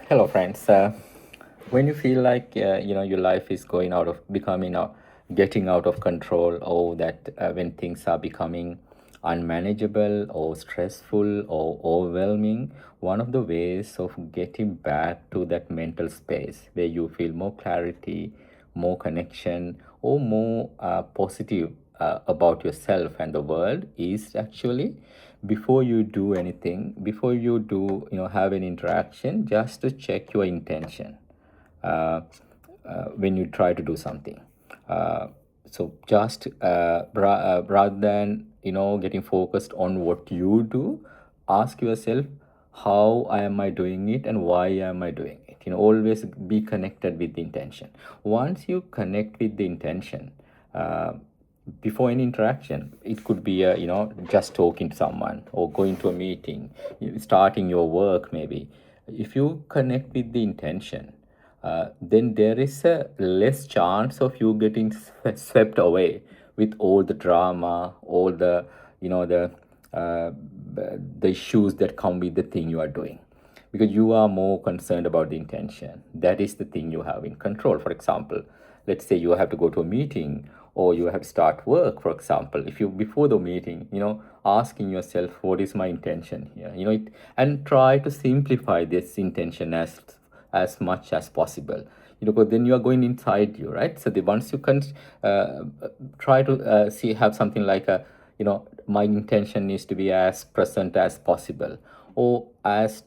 Hello, friends. When you feel like your life is going out of becoming getting out of control, or that when things are becoming unmanageable or stressful or overwhelming, one of the ways of getting back to that mental space where you feel more clarity, more connection, or more positive about yourself and the world is actually before you do anything, before you do have an interaction, just to check your intention uh, when you try to do something. So just rather than getting focused on what you do, ask yourself, how am I doing it and why am I doing it? Always be connected with the intention. Once you connect with the intention, uh, before any interaction, it could be just talking to someone or going to a meeting, starting your work maybe. If you connect with the intention, then there is a less chance of you getting swept away with all the drama, all the uh, the issues that come with the thing you are doing, because you are more concerned about the intention. That is the thing you have in control. For example, let's say you have to go to a meeting or you have to start work. For example, if you before the meeting, asking yourself, what is my intention here, and try to simplify this intention as much as possible, because then you are going inside you, right? So the once you can try to have something like a, my intention is to be as present as possible, or as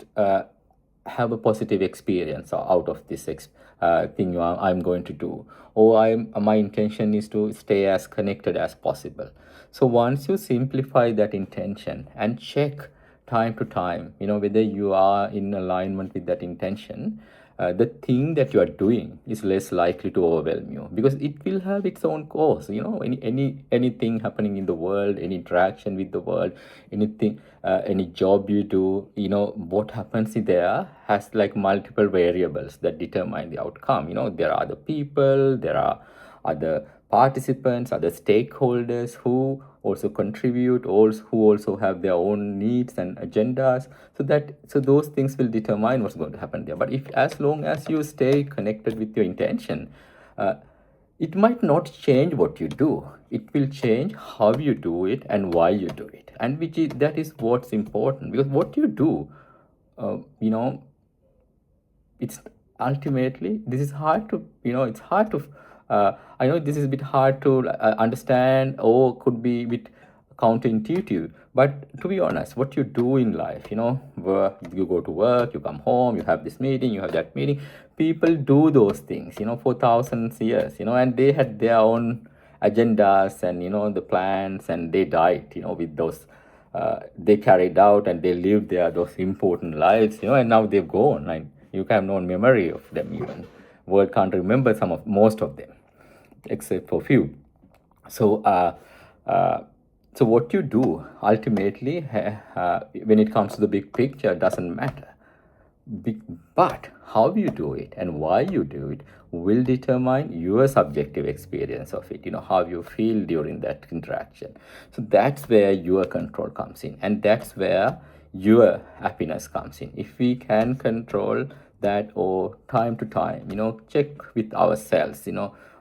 have a positive experience out of this thing I'm going to do, or my intention is to stay as connected as possible. So once you simplify that intention and check time to time, whether you are in alignment with that intention, the thing that you are doing is less likely to overwhelm you, because it will have its own course. Anything happening in the world, any interaction with the world, anything, any job you do, what happens in there has like multiple variables that determine the outcome. There are other people, there are other participants, other stakeholders who also contribute, also who also have their own needs and agendas. So those things will determine what's going to happen there. But if, as long as you stay connected with your intention, uh, it might not change what you do. It will change how you do it and why you do it, and that is what's important. Because what you do, uh, you know it's ultimately, this is hard to, it's hard to, I know this is a bit hard to understand, or could be a bit counterintuitive. But to be honest, what you do in life, where you go to work, you come home, you have this meeting, you have that meeting. People do those things, for thousands of years, and they had their own agendas and the plans, and they died, with those, they carried out, and they lived their those important lives, and now they've gone. Like, you have no memory of them even. World can't remember most of them, except for few. So, uh, so what you do ultimately, when it comes to the big picture, doesn't matter. But how you do it and why you do it will determine your subjective experience of it, how you feel during that interaction. So that's where your control comes in, and that's where your happiness comes in. If we can control that, or time to time, check with ourselves,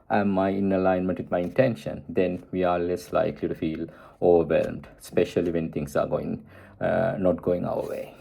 am I in alignment with my intention, then we are less likely to feel overwhelmed, especially when things are going not going our way.